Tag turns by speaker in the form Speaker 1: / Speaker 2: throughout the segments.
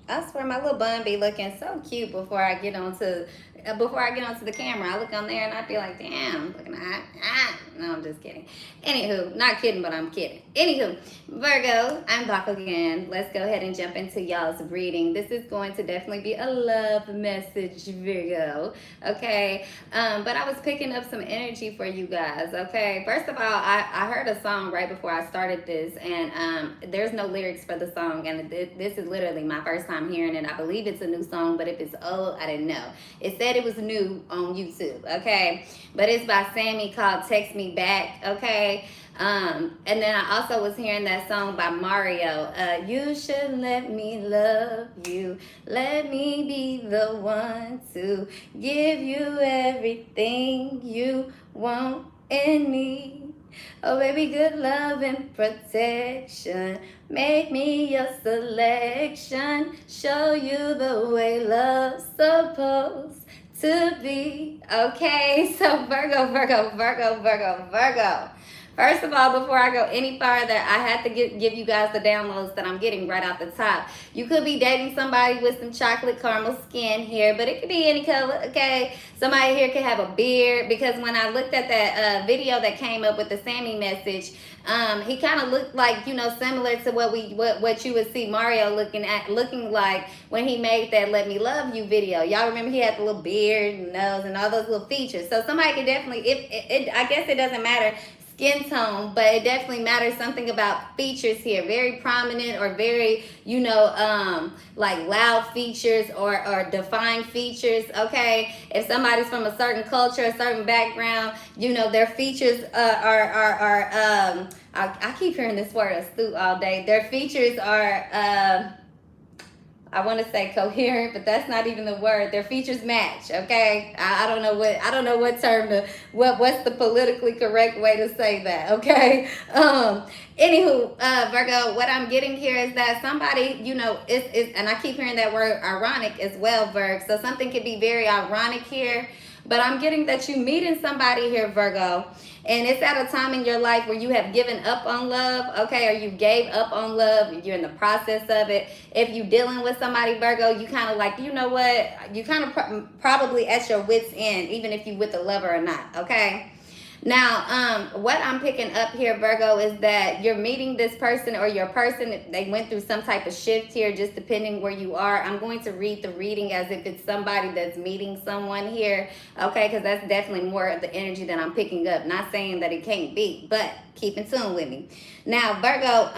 Speaker 1: I swear my little bun be looking so cute before I get onto the camera. I look on there and I be like, damn, looking at No, I'm just kidding. Anywho, not kidding, but I'm kidding. Anywho, Virgo, I'm back again. Let's go ahead and jump into y'all's reading. This is going to definitely be a love message, Virgo. Okay. But I was picking up some energy for you guys. Okay. First of all, I heard a song right before I started this, and there's no lyrics for the song, and this is literally my first time hearing it. I believe it's a new song, but if it's old, I didn't know. It said it was new on YouTube. Okay. But it's by Sammy called Text Me Back. Okay. And then I also was hearing that song by Mario. You should let me love you. Let me be the one to give you everything you want in me. Oh, baby, good love and protection. Make me your selection. Show you the way love's supposed to be. Okay, so Virgo, Virgo, Virgo, Virgo, Virgo. First of all, before I go any farther, I had to give you guys the downloads that I'm getting right off the top. You could be dating somebody with some chocolate caramel skin here, but it could be any color, okay? Somebody here could have a beard, because when I looked at that video that came up with the Sammy message, he kind of looked like, you know, similar to what you would see Mario looking like when he made that Let Me Love You video. Y'all remember he had the little beard and nose and all those little features. So somebody could definitely, I guess it doesn't matter skin tone, but it definitely matters something about features here. Very prominent or very, you know, like loud features or defined features, okay? If somebody's from a certain culture, a certain background, you know, their features I keep hearing this word astute all day. Their features are, I want to say coherent, but that's not even the word. Their features match, okay? I don't know what term what's the politically correct way to say that, okay? Anywho, Virgo, what I'm getting here is that somebody, you know, is and I keep hearing that word ironic as well, Virg. So something could be very ironic here. But I'm getting that you meeting somebody here, Virgo, and it's at a time in your life where you have given up on love, okay, or you gave up on love, you're in the process of it. If you're dealing with somebody, Virgo, you kind of like, you know what, you kind of probably at your wit's end, even if you with a lover or not, okay? Now, what I'm picking up here, Virgo, is that you're meeting this person, or your person, they went through some type of shift here, just depending where you are. I'm going to read the reading as if it's somebody that's meeting someone here, okay, because that's definitely more of the energy that I'm picking up. Not saying that it can't be, but keep in tune with me. Now, Virgo,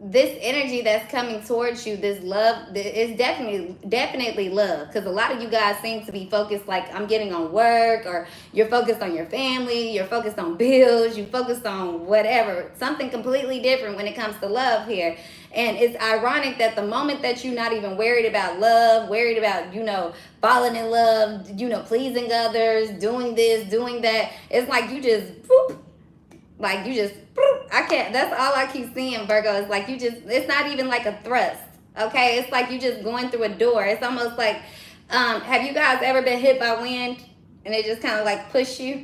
Speaker 1: this energy that's coming towards you, this love, is definitely love, because a lot of you guys seem to be focused, like I'm getting on work, or you're focused on your family, you're focused on bills, you focused on whatever, something completely different when it comes to love here. And it's ironic that the moment that you're not even worried about love, worried about, you know, falling in love, you know, pleasing others, doing this, doing that, it's like you just boop, like you just, I can't, that's all I keep seeing, Virgo. It's like you just, it's not even like a thrust, okay? It's like you just going through a door. It's almost like, have you guys ever been hit by wind and it just kind of like push you?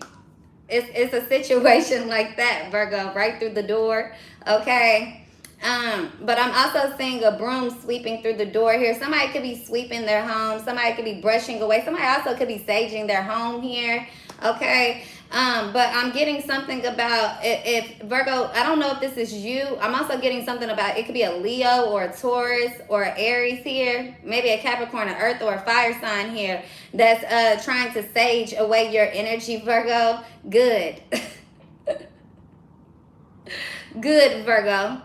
Speaker 1: It's a situation like that, Virgo, right through the door, okay? But I'm also seeing a broom sweeping through the door here. Somebody could be sweeping their home. Somebody could be brushing away. Somebody also could be saging their home here, okay? But I'm getting something about, if Virgo, I don't know if this is you. I'm also getting something about, it could be a Leo or a Taurus or an Aries here. Maybe a Capricorn, an Earth, or a fire sign here that's trying to sage away your energy, Virgo. Good. Good, Virgo.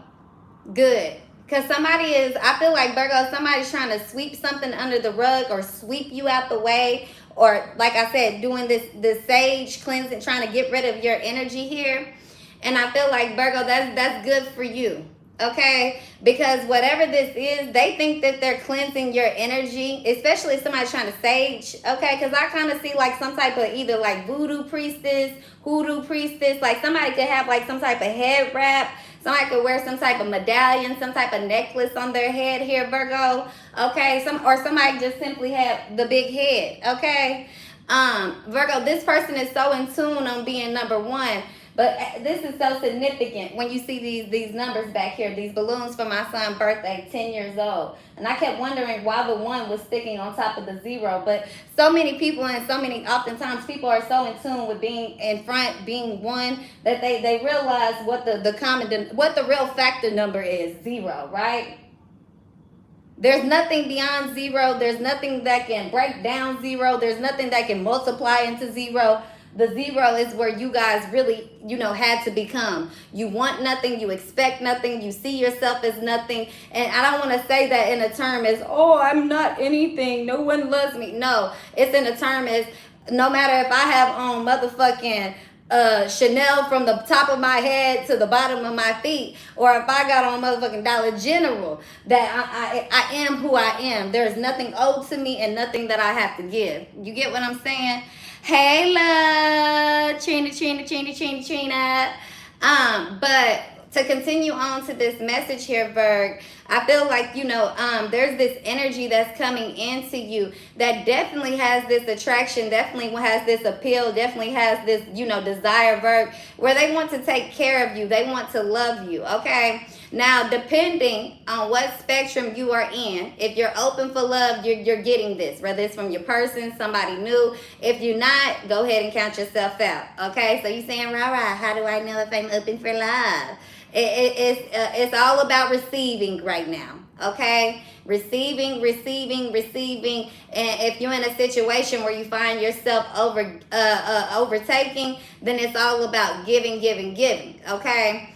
Speaker 1: Good. Because somebody is, I feel like, Virgo, somebody's trying to sweep something under the rug or sweep you out the way. Or, like I said, doing this sage cleansing, trying to get rid of your energy here. And I feel like, Virgo, that's good for you. Okay? Because whatever this is, they think that they're cleansing your energy, especially if somebody's trying to sage. Okay? Because I kind of see like some type of either like voodoo priestess, hoodoo priestess. Like somebody could have like some type of head wrap. Somebody could wear some type of medallion, some type of necklace on their head here, Virgo. Okay, or somebody just simply have the big head. Okay, Virgo, this person is so in tune on being number one. But this is so significant when you see these numbers back here, these balloons for my son's birthday, 10 years old. And I kept wondering why the 1 was sticking on top of the 0. But so many people, and oftentimes people are so in tune with being in front, being 1, that they realize what what the real factor number is, 0, right? There's nothing beyond 0. There's nothing that can break down 0. There's nothing that can multiply into 0. The 0 is where you guys really, had to become. You want nothing. You expect nothing. You see yourself as nothing. And I don't want to say that in a term as, oh, I'm not anything. No one loves me. No, it's in a term as, no matter if I have on motherfucking Chanel from the top of my head to the bottom of my feet, or if I got on motherfucking Dollar General, that I am who I am. There's nothing owed to me and nothing that I have to give. You get what I'm saying? Hey, love, Trina. But to continue on to this message here, Virg, I feel like, there's this energy that's coming into you that definitely has this attraction, definitely has this appeal, definitely has this, desire, Virg, where they want to take care of you. They want to love you, okay? Now, depending on what spectrum you are in, if you're open for love, you're getting this, whether it's from your person, somebody new. If you're not, go ahead and count yourself out, okay? So you're saying, rah, how do I know if I'm open for love? It's all about receiving right now, okay? Receiving. And if you're in a situation where you find yourself overtaking, then it's all about giving, okay?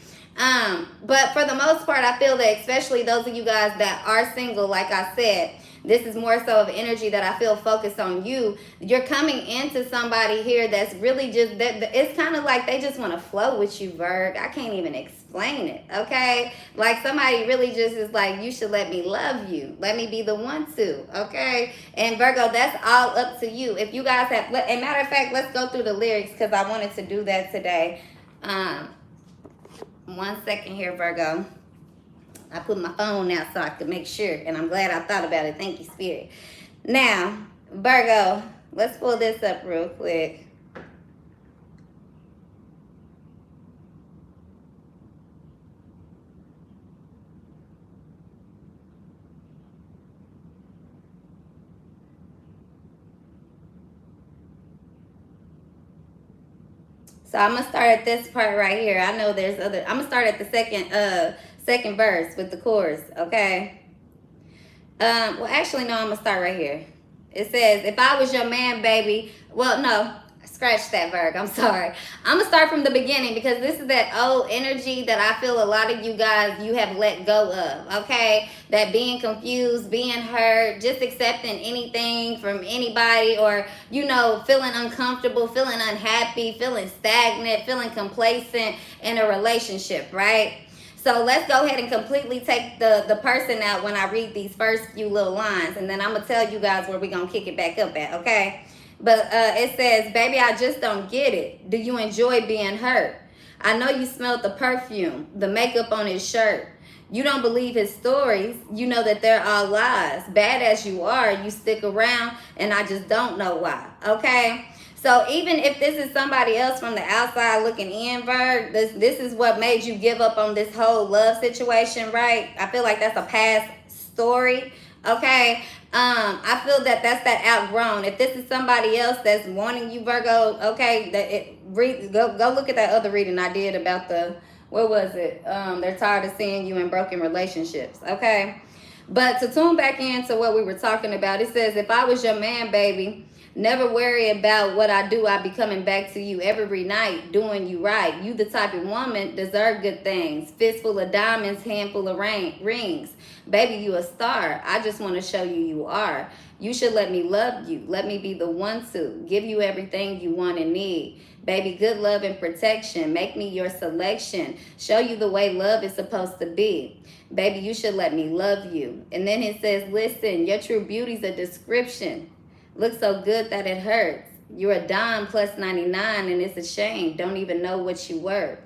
Speaker 1: But for the most part, I feel that, especially those of you guys that are single, like I said, this is more so of energy that I feel focused on you. You're coming into somebody here that's really just, it's kind of like they just want to flow with you, Virg. I can't even explain it, okay? Like somebody really just is like, you should let me love you. Let me be the one to, okay? And Virgo, that's all up to you. If you guys have, and matter of fact, let's go through the lyrics because I wanted to do that today. 1 second here, Virgo. I put my phone out so I could make sure, and I'm glad I thought about it. Thank you, Spirit. Now, Virgo, let's pull this up real quick. So I'm gonna start at this part right here. I know there's other. I'm gonna start at the second verse with the chorus. Okay. Well, actually, no. I'm gonna start right here. It says, "If I was your man, baby." Well, no. Scratch that, Virg. I'm sorry. I'm gonna start from the beginning because this is that old energy that I feel a lot of you guys, you have let go of, okay? That being confused, being hurt, just accepting anything from anybody, or, feeling uncomfortable, feeling unhappy, feeling stagnant, feeling complacent in a relationship, right? So let's go ahead and completely take the person out when I read these first few little lines, and then I'm gonna tell you guys where we're gonna kick it back up at, okay? But it says, "Baby, I just don't get it. Do you enjoy being hurt? I know you smelled the perfume, the makeup on his shirt. You don't believe his stories. You know that they're all lies. Bad as you are, you stick around, and I just don't know why." Okay? So even if this is somebody else from the outside looking in, Virg, this is what made you give up on this whole love situation, right? I feel like that's a past story, okay? I feel that that's that outgrown. If this is somebody else that's wanting you, Virgo, okay, go look at that other reading I did about what was it? They're tired of seeing you in broken relationships, okay? But to tune back into what we were talking about, it says, "If I was your man, baby, never worry about what I do. I be coming back to you every night, doing you right. You the type of woman deserve good things. Fistful of diamonds, handful of rings. Baby, you a star. I just want to show you you are. You should let me love you. Let me be the one to give you everything you want and need. Baby, good love and protection. Make me your selection. Show you the way love is supposed to be. Baby, you should let me love you." And then it says, "Listen, your true beauty's a description. Looks so good that it hurts. You're a dime plus 99 and it's a shame. Don't even know what you worth.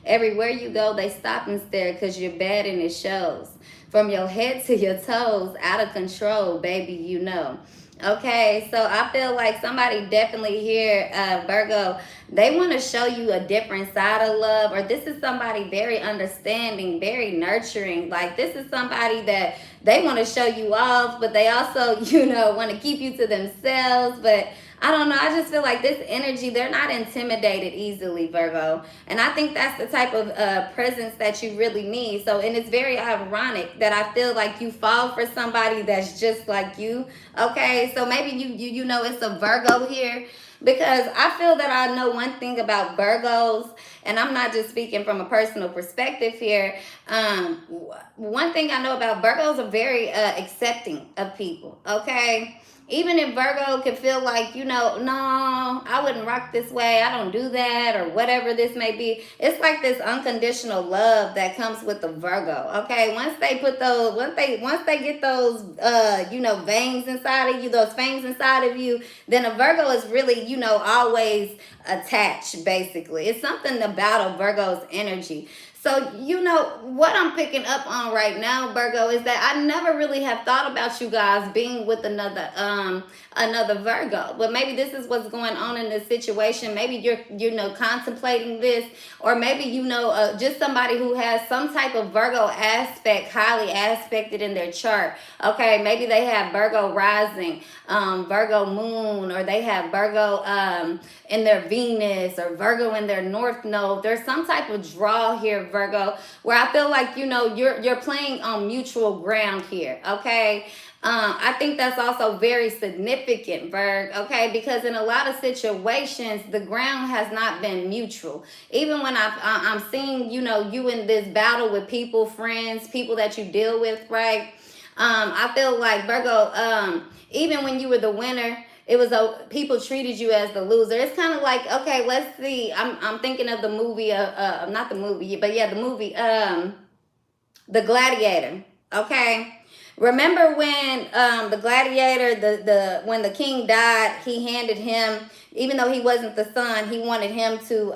Speaker 1: Everywhere you go, they stop and stare because you're bad and it shows. From your head to your toes, out of control, baby, you know. Okay, so I feel like somebody definitely here, Virgo, they want to show you a different side of love, or this is somebody very understanding, very nurturing. Like, this is somebody that they want to show you off, but they also, want to keep you to themselves. But I don't know, I just feel like this energy, they're not intimidated easily, Virgo. And I think that's the type of presence that you really need. So, and it's very ironic that I feel like you fall for somebody that's just like you. Okay, so maybe you know it's a Virgo here, because I feel that I know one thing about Virgos, and I'm not just speaking from a personal perspective here. One thing I know about Virgos are very accepting of people. Okay, even if Virgo could feel like, no, I wouldn't rock this way, I don't do that, or whatever this may be. It's like this unconditional love that comes with the Virgo. Okay, once they put those, once they get those, veins inside of you, those fangs inside of you, then a Virgo is really, always attached. Basically, it's something about a Virgo's energy. So, what I'm picking up on right now, Virgo, is that I never really have thought about you guys being with another Virgo. But maybe this is what's going on in this situation. Maybe you're contemplating this, or maybe just somebody who has some type of Virgo aspect, highly aspected in their chart. Okay, maybe they have Virgo rising, Virgo moon, or they have Virgo in their Venus, or Virgo in their North Node. There's some type of draw here, Virgo, where I feel like, you're playing on mutual ground here. Okay. I think that's also very significant, Virg, okay? Because in a lot of situations, the ground has not been mutual. Even when I'm seeing, you in this battle with people, friends, people that you deal with, right? I feel like, Virgo, even when you were the winner, it was people treated you as the loser. It's kind of like, okay, let's see. I'm thinking of the movie, not the movie, but yeah, the movie, The Gladiator, okay? Remember when the gladiator, when the king died, he handed him, even though he wasn't the son, he wanted him to,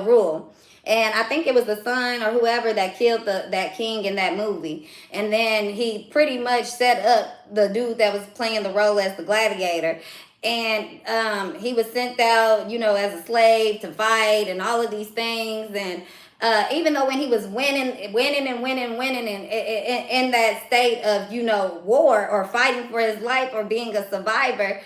Speaker 1: rule. And I think it was the son or whoever that killed that king in that movie. And then he pretty much set up the dude that was playing the role as the gladiator. And he was sent out, as a slave to fight and all of these things. And even though when he was winning in that state of, war or fighting for his life or being a survivor,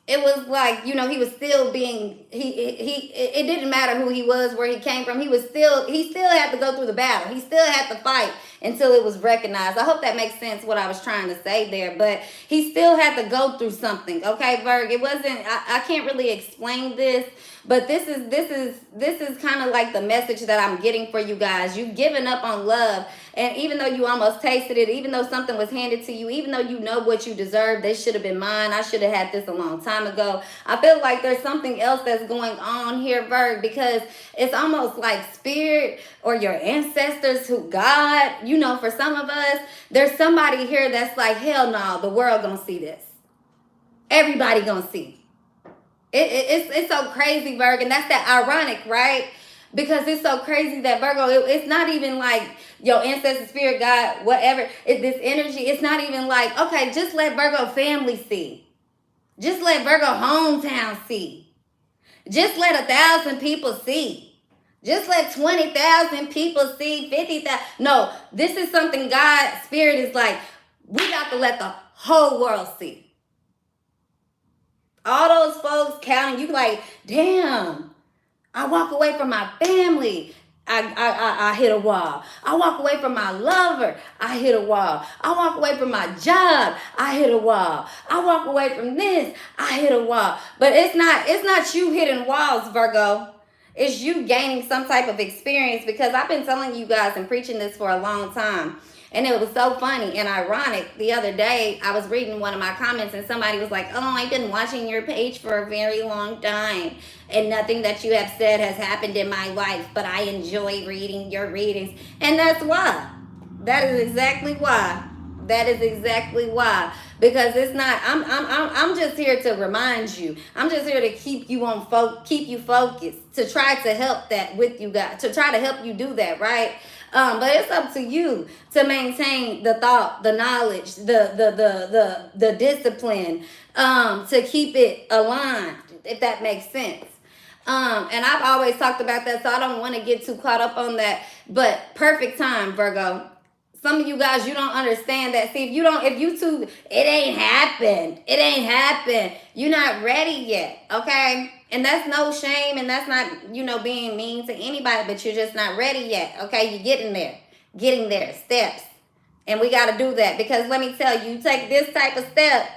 Speaker 1: it was like, he was still being, it didn't matter who he was, where he came from. He still had to go through the battle. He still had to fight until it was recognized. I hope that makes sense what I was trying to say there, but he still had to go through something. Okay, Virg, it wasn't, I can't really explain this, but this is kind of like the message that I'm getting for you guys. You've given up on love. And even though you almost tasted it, even though something was handed to you, even though you know what you deserve, they should have been mine. I should have had this a long time ago. I feel like there's something else that's going on here, Virg, because it's almost like spirit or your ancestors who God, for some of us, there's somebody here that's like, hell no, the world gonna see this. Everybody gonna see. It's so crazy, Virg, and that's that ironic, right? Because it's so crazy that Virgo, it's not even like your ancestor, spirit, God, whatever. This energy, it's not even like, okay, just let Virgo family see. Just let Virgo hometown see. Just let 1,000 people see. Just let 20,000 people see, 50,000. No, this is something God, spirit is like, we got to let the whole world see. All those folks counting, you like, damn, I walk away from my family, I hit a wall. I walk away from my lover, I hit a wall. I walk away from my job, I hit a wall. I walk away from this, I hit a wall. But it's not you hitting walls, Virgo. It's you gaining some type of experience, because I've been telling you guys and preaching this for a long time. And it was so funny and ironic. The other day, I was reading one of my comments and somebody was like, oh, I've been watching your page for a very long time, and nothing that you have said has happened in my life, but I enjoy reading your readings. And that's why. That is exactly why. That is exactly why. Because it's not. I'm just here to remind you. I'm just here to keep you on keep you focused, to try to help that with you guys, to try to help you do that, right? But it's up to you to maintain the thought, the knowledge, the discipline, to keep it aligned, if that makes sense. And I've always talked about that, so I don't want to get too caught up on that. But perfect time, Virgo. Some of you guys, you don't understand that. See, if you two, it ain't happened. It ain't happened. You're not ready yet, okay? And that's no shame, and that's not, being mean to anybody, but you're just not ready yet, okay? You're getting there, steps. And we got to do that, because let me tell you, take this type of step,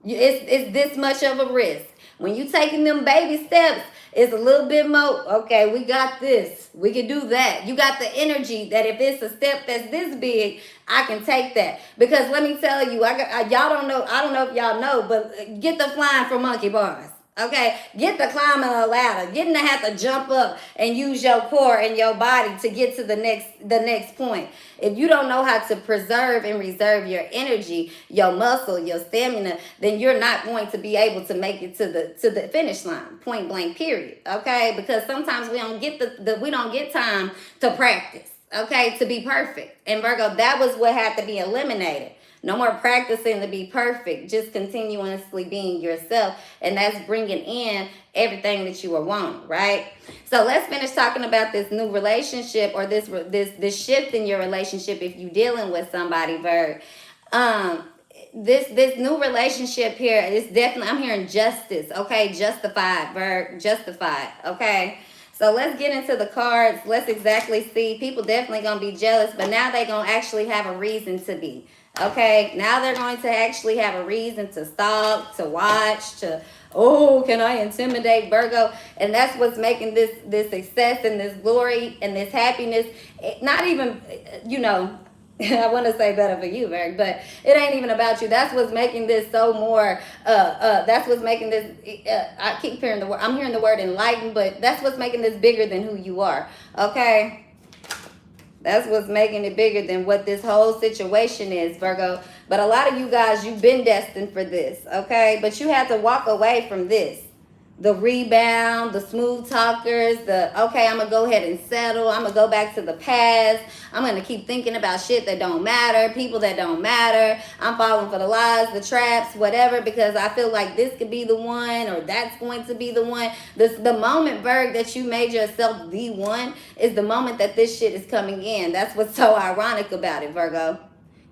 Speaker 1: it's this much of a risk. When you taking them baby steps, it's a little bit more, okay, we got this. We can do that. You got the energy that if it's a step that's this big, I can take that. Because let me tell you, y'all don't know, I don't know if y'all know, but get the flying for monkey bars. Okay, get the climbing a ladder, getting to have to jump up and use your core and your body to get to the next point. If you don't know how to preserve and reserve your energy, your muscle, your stamina, then you're not going to be able to make it to the finish line, point blank, period. Okay, because sometimes we don't get we don't get time to practice. Okay, to be perfect. And Virgo, that was what had to be eliminated. No more practicing to be perfect. Just continuously being yourself. And that's bringing in everything that you are wanting, right? So let's finish talking about this new relationship, or this shift in your relationship if you're dealing with somebody, Virg. This new relationship here is definitely, I'm hearing justice, okay? Justified, Virg. Justified, okay? So let's get into the cards. Let's exactly see. People definitely going to be jealous, but now they're going to actually have a reason to be. Okay, now they're going to actually have a reason to stalk, to watch, to, oh, can I intimidate, Virgo? And that's what's making this success and this glory and this happiness, not even, I want to say better for you, Virgo, but it ain't even about you. That's what's making this so more, that's what's making this, I keep hearing the word, I'm hearing the word enlightened, but that's what's making this bigger than who you are, okay? That's what's making it bigger than what this whole situation is, Virgo. But a lot of you guys, you've been destined for this, okay? But you had to walk away from this. The rebound, the smooth talkers, okay, I'm going to go ahead and settle. I'm going to go back to the past. I'm going to keep thinking about shit that don't matter, people that don't matter. I'm falling for the lies, the traps, whatever, because I feel like this could be the one, or that's going to be the one. The moment, Virg, that you made yourself the one is the moment that this shit is coming in. That's what's so ironic about it, Virgo.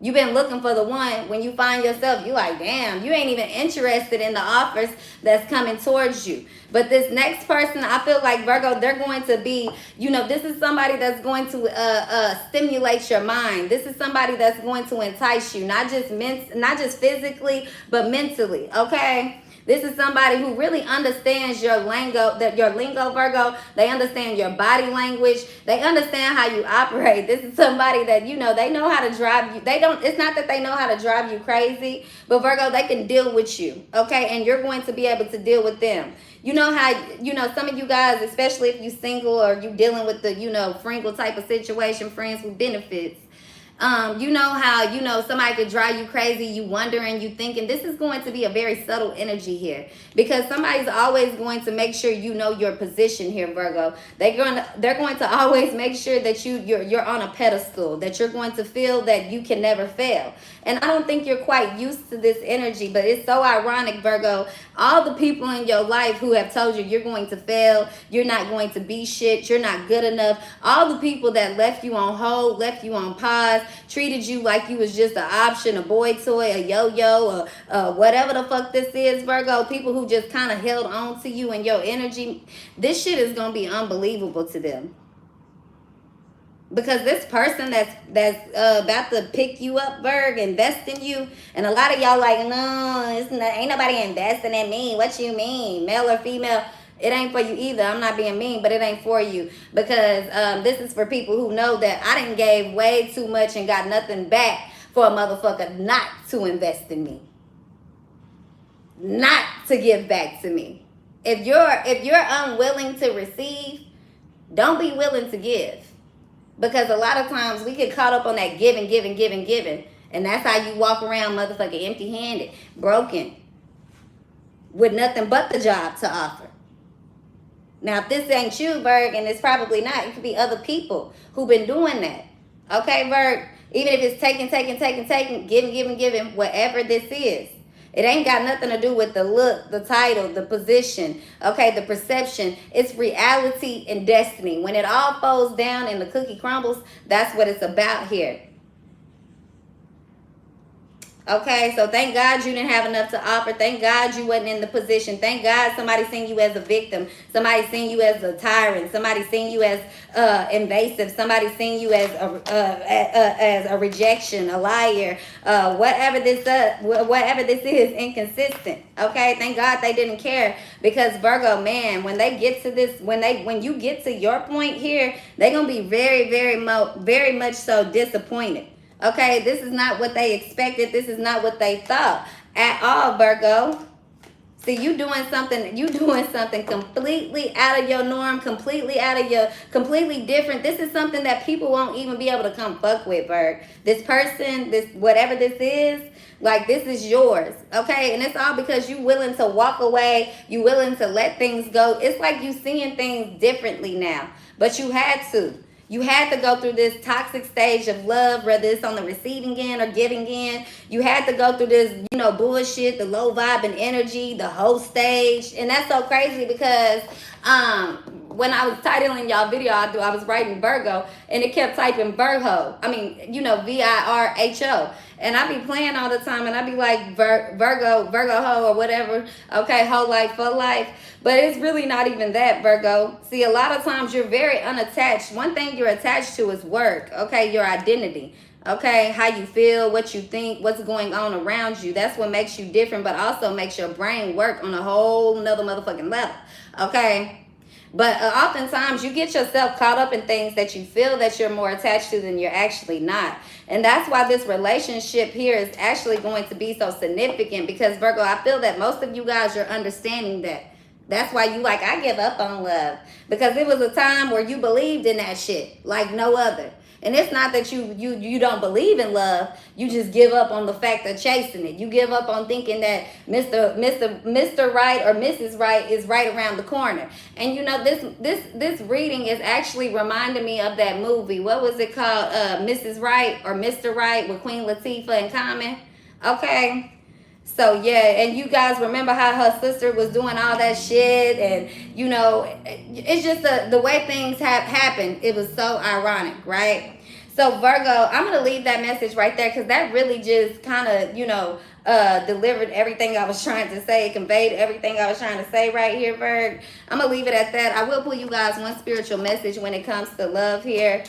Speaker 1: You've been looking for the one. When you find yourself, you like, damn, you ain't even interested in the offers that's coming towards you. But this next person, I feel like, Virgo, they're going to be, this is somebody that's going to stimulate your mind. This is somebody that's going to entice you, not just physically, but mentally, okay? This is somebody who really understands your lingo, Virgo. They understand your body language. They understand how you operate. This is somebody that, they know how to drive you. It's not that they know how to drive you crazy, but Virgo, they can deal with you, okay? And you're going to be able to deal with them. You know how, some of you guys, especially if you're single or you dealing with the, Fringle type of situation, friends with benefits. You know how, somebody could drive you crazy, you wondering, you thinking. This is going to be a very subtle energy here, because somebody's always going to make sure you know your position here, Virgo. They're going to always make sure that you're on a pedestal, that you're going to feel that you can never fail. And I don't think you're quite used to this energy, but it's so ironic, Virgo. All the people in your life who have told you you're going to fail, you're not going to be shit, you're not good enough. All the people that left you on hold, left you on pause, treated you like you was just an option, a boy toy, a yo-yo, whatever the fuck this is, Virgo. People who just kind of held on to you and your energy. This shit is going to be unbelievable to them. Because this person that's about to pick you up, Virg, invest in you, and a lot of y'all like, no, ain't nobody investing in me. What you mean, male or female? It ain't for you either. I'm not being mean, but it ain't for you, because this is for people who know that I done gave way too much and got nothing back for a motherfucker not to invest in me, not to give back to me. If you're unwilling to receive, don't be willing to give. Because a lot of times we get caught up on that giving. And that's how you walk around motherfucking empty-handed, broken, with nothing but the job to offer. Now, if this ain't you, Virg, and it's probably not, it could be other people who've been doing that. Okay, Virg? Even if it's taking, giving, whatever this is. It ain't got nothing to do with the look, the title, the position, okay, the perception. It's reality and destiny. When it all falls down and the cookie crumbles, that's what it's about here. Okay, so thank God you didn't have enough to offer. Thank God you wasn't in the position. Thank God somebody seen you as a victim. Somebody seen you as a tyrant. Somebody seen you as invasive. Somebody seen you as a rejection, a liar, whatever this is, inconsistent. Okay, thank God they didn't care, because Virgo, man, when they get to this, when you get to your point here, they're gonna be very much so disappointed. Okay, this is not what they expected. This is not what they thought at all, Virgo. See, you doing something completely out of your norm, completely different. This is something that people won't even be able to come fuck with, Virg. This person, this whatever this is, like, this is yours, okay? And it's all because you willing to walk away, you willing to let things go. It's like you seeing things differently now, but you had to. You had to go through this toxic stage of love, whether it's on the receiving end or giving end. You had to go through this, bullshit, the low vibe and energy, the whole stage. And that's so crazy because when I was titling y'all video, I was writing Virgo, and it kept typing Virgo. I mean, Virho. And I be playing all the time, and I be like Virgo ho, or whatever. Okay, whole life, full life. But it's really not even that, Virgo. See, a lot of times you're very unattached. One thing you're attached to is work, okay? Your identity, okay? How you feel, what you think, what's going on around you. That's what makes you different, but also makes your brain work on a whole nother motherfucking level, okay? But oftentimes you get yourself caught up in things that you feel that you're more attached to than you're actually not. And that's why this relationship here is actually going to be so significant, because, Virgo, I feel that most of you guys are understanding that. That's why you like, I give up on love. Because it was a time where you believed in that shit like no other. And it's not that you don't believe in love. You just give up on the fact of chasing it. You give up on thinking that Mr. Right or Mrs. Right is right around the corner. And this reading is actually reminding me of that movie. What was it called? Mrs. Right or Mr. Right with Queen Latifah and Common. Okay. So, yeah, and you guys remember how her sister was doing all that shit, and, it's just the way things have happened. It was so ironic, right? So, Virgo, I'm going to leave that message right there, because that really just kind of, delivered everything I was trying to say, conveyed everything I was trying to say right here, Virg. I'm going to leave it at that. I will pull you guys one spiritual message when it comes to love here.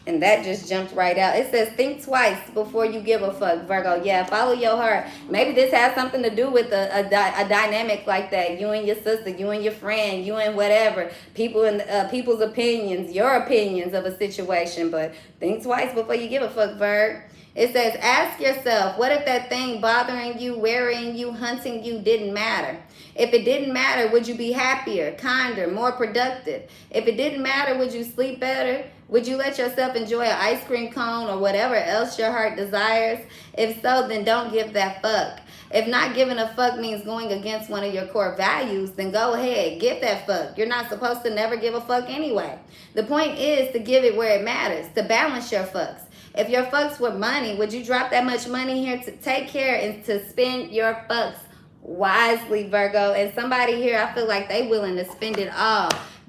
Speaker 1: And that just jumped right out. It says, think twice before you give a fuck, Virgo. Yeah, follow your heart. Maybe this has something to do with a dynamic like that. You and your sister, you and your friend, you and whatever. People and people's opinions, your opinions of a situation. But think twice before you give a fuck, Virg. It says, ask yourself, what if that thing bothering you, worrying you, hunting you didn't matter? If it didn't matter, would you be happier, kinder, more productive? If it didn't matter, would you sleep better? Would you let yourself enjoy an ice cream cone or whatever else your heart desires? If so, then don't give that fuck. If not giving a fuck means going against one of your core values, then go ahead, give that fuck. You're not supposed to never give a fuck anyway. The point is to give it where it matters, to balance your fucks. If your fucks were money, would you drop that much money here to take care and to spend your fucks wisely, Virgo? And somebody here, I feel like they willing to spend it all.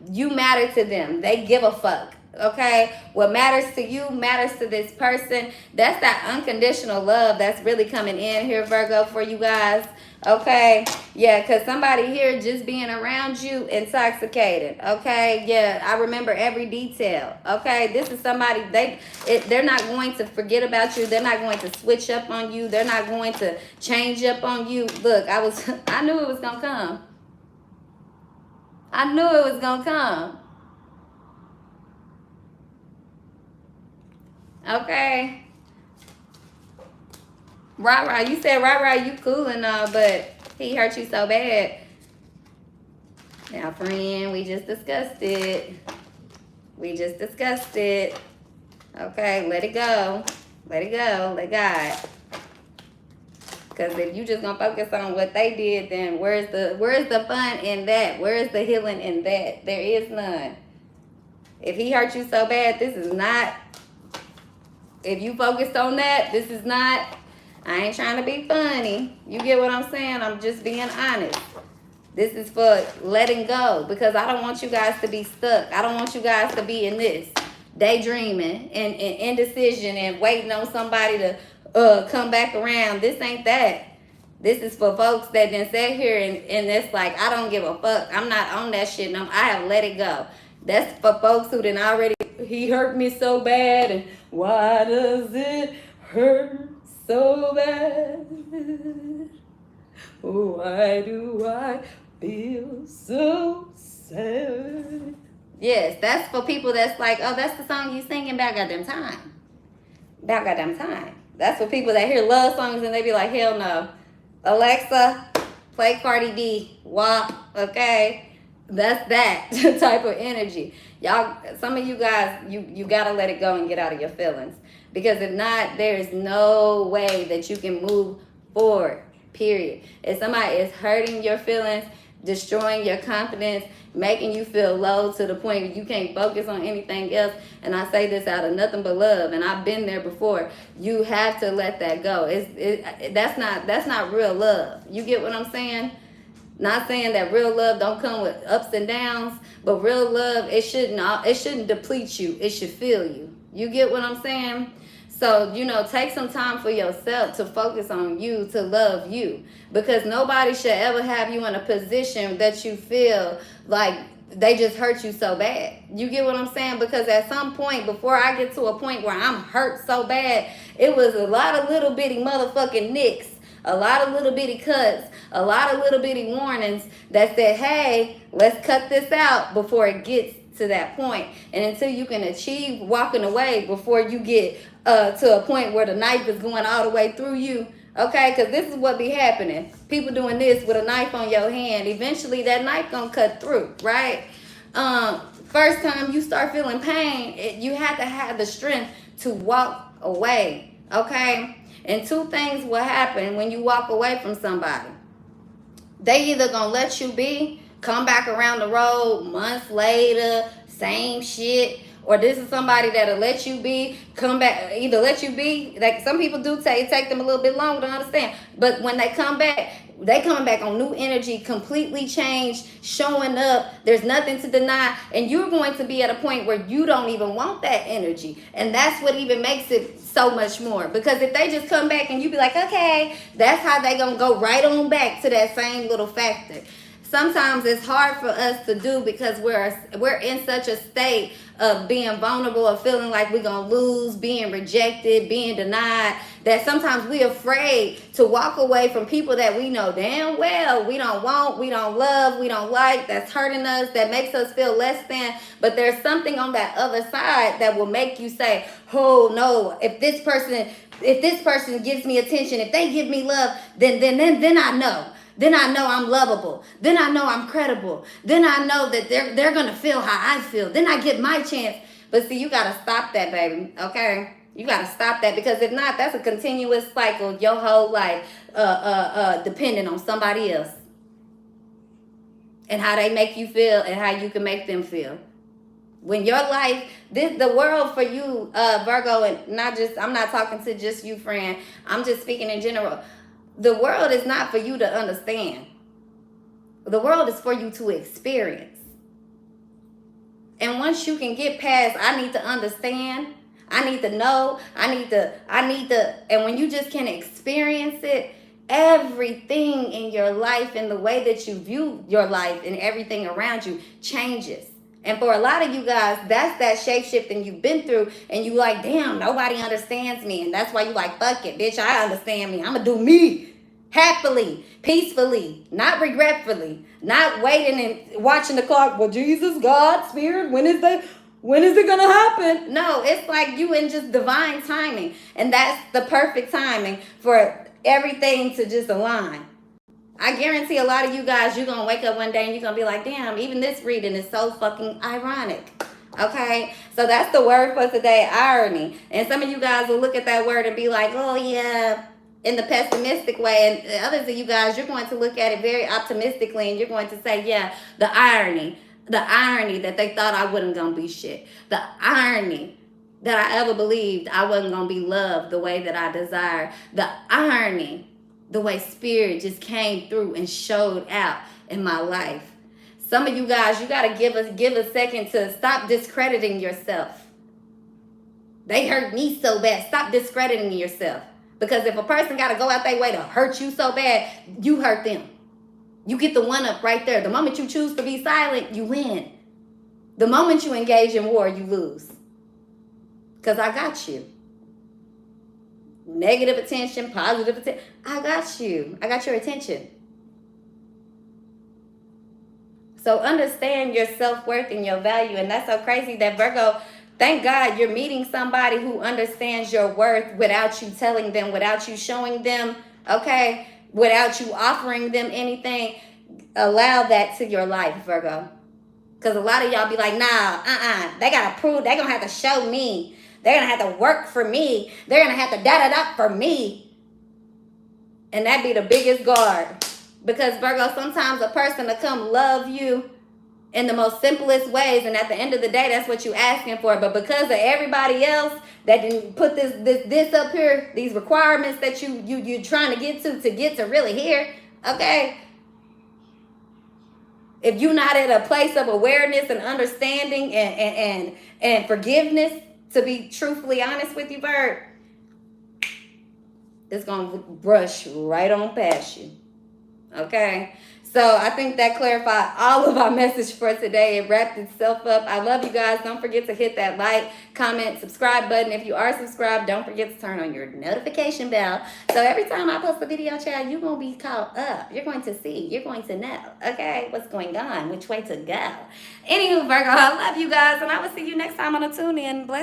Speaker 1: You matter to them. They give a fuck. Okay, what matters to you matters to this person. That's that unconditional love that's really coming in here, Virgo, for you guys. Okay, yeah, because somebody here just being around you intoxicated. Okay, yeah, I remember every detail. Okay, this is somebody, they're not going to forget about you. They're not going to switch up on you. They're not going to change up on you. Look, I knew it was gonna come. I knew it was gonna come. Okay. Rah, you said rah, you cool and all, but he hurt you so bad. Now, friend, we just discussed it. Okay, let it go. Let it go. Let God. Because if you just gonna focus on what they did, then where's the fun in that? Where is the healing in that? There is none. If he hurt you so bad, this is not. If you focused on that, this is not. I ain't trying to be funny. You get what I'm saying? I'm just being honest. This is for letting go, because I don't want you guys to be stuck. I don't want you guys to be in this daydreaming and indecision and waiting on somebody to come back around. This ain't that. This is for folks that done sat here and it's like, I don't give a fuck. I'm not on that shit. I have let it go. That's for folks who done already, he hurt me so bad, and why does it hurt so bad? Why do I feel so sad? Yes, that's for people that's like, oh, that's the song you singing about goddamn time. About goddamn time. That's for people that hear love songs and they be like, hell no. Alexa, play Cardi B. WAP, okay? That's that type of energy. Y'all, some of you guys, you gotta let it go and get out of your feelings. Because if not, there is no way that you can move forward, period. If somebody is hurting your feelings, destroying your confidence, making you feel low to the point where you can't focus on anything else, and I say this out of nothing but love, and I've been there before, you have to let that go. That's not real love. You get what I'm saying? Not saying that real love don't come with ups and downs, but real love, it shouldn't deplete you. It should fill you. You get what I'm saying? So, take some time for yourself to focus on you, to love you. Because nobody should ever have you in a position that you feel like they just hurt you so bad. You get what I'm saying? Because at some point, before I get to a point where I'm hurt so bad, it was a lot of little bitty motherfucking nicks, a lot of little bitty cuts, a lot of little bitty warnings that said, hey, let's cut this out before it gets to that point. And until you can achieve walking away before you get to a point where the knife is going all the way through you, okay? Because this is what be happening. People doing this with a knife on your hand. Eventually, that knife gonna cut through, right? First time you start feeling pain, you have to have the strength to walk away, okay? And two things will happen when you walk away from somebody. They either gonna let you be, come back around the road months later, same shit, or this is somebody that'll let you be, come back, either let you be, like some people do take them a little bit longer to understand, but when they come back, they coming back on new energy, completely changed, showing up, there's nothing to deny, and you're going to be at a point where you don't even want that energy, and that's what even makes it so much more, because if they just come back and you be like, okay, that's how they gonna go right on back to that same little factor. Sometimes it's hard for us to do because we're in such a state of being vulnerable, of feeling like we're going to lose, being rejected, being denied, that sometimes we're afraid to walk away from people that we know damn well we don't want, we don't love, we don't like, that's hurting us, that makes us feel less than. But there's something on that other side that will make you say, oh no, if this person gives me attention, if they give me love, then I know. Then I know I'm lovable. Then I know I'm credible. Then I know that they're going to feel how I feel. Then I get my chance. But see, you got to stop that, baby. Okay? You got to stop that, because if not, that's a continuous cycle your whole life depending on somebody else and how they make you feel and how you can make them feel. When your life, the world for you, Virgo, and I'm not talking to just you, friend. I'm just speaking in general. The world is not for you to understand. The world is for you to experience. And once you can get past, I need to understand, I need to know, I need to, and when you just can experience it, everything in your life and the way that you view your life and everything around you changes. And for a lot of you guys, that's that shape shifting you've been through, and you like, damn, nobody understands me. And that's why you like, fuck it, bitch, I understand me. I'm going to do me happily, peacefully, not regretfully, not waiting and watching the clock. Well, Jesus, God, Spirit, when is it going to happen? No, it's like you in just divine timing. And that's the perfect timing for everything to just align. I guarantee a lot of you guys, you're going to wake up one day and you're going to be like, damn, even this reading is so fucking ironic. Okay? So that's the word for today, irony. And some of you guys will look at that word and be like, oh, yeah, in the pessimistic way, and others of you guys, you're going to look at it very optimistically, and you're going to say, yeah, the irony that they thought I wasn't gonna be shit, the irony that I ever believed I wasn't gonna be loved the way that I desire, the irony, the way spirit just came through and showed out in my life. Some of you guys, you gotta give a second to stop discrediting yourself. They hurt me so bad. Stop discrediting yourself. Because if a person got to go out their way to hurt you so bad, you hurt them. You get the one up right there. The moment you choose to be silent, you win. The moment you engage in war, you lose. Because I got you. Negative attention, positive attention. I got you. I got your attention. So understand your self-worth and your value. And that's so crazy that Virgo, thank God you're meeting somebody who understands your worth without you telling them, without you showing them, okay? Without you offering them anything. Allow that to your life, Virgo. Because a lot of y'all be like, nah, they got to prove, they're going to have to show me. They're going to have to work for me. They're going to have to da-da-da for me. And that be the biggest guard. Because, Virgo, sometimes a person will come love you in the most simplest ways, and at the end of the day, that's what you asking for. But because of everybody else that didn't put this up here, these requirements that you're trying to get to really here, okay? If you're not at a place of awareness and understanding and forgiveness, to be truthfully honest with you, Bird, it's gonna brush right on past you. Okay, so I think that clarified all of our message for today. It wrapped itself up. I love you guys. Don't forget to hit that like, comment, subscribe button. If you are subscribed, don't forget to turn on your notification bell. So every time I post a video, child, you're going to be caught up. You're going to see. You're going to know, okay, what's going on, which way to go. Anywho, Virgo, I love you guys, and I will see you next time on a Tune In. Bless.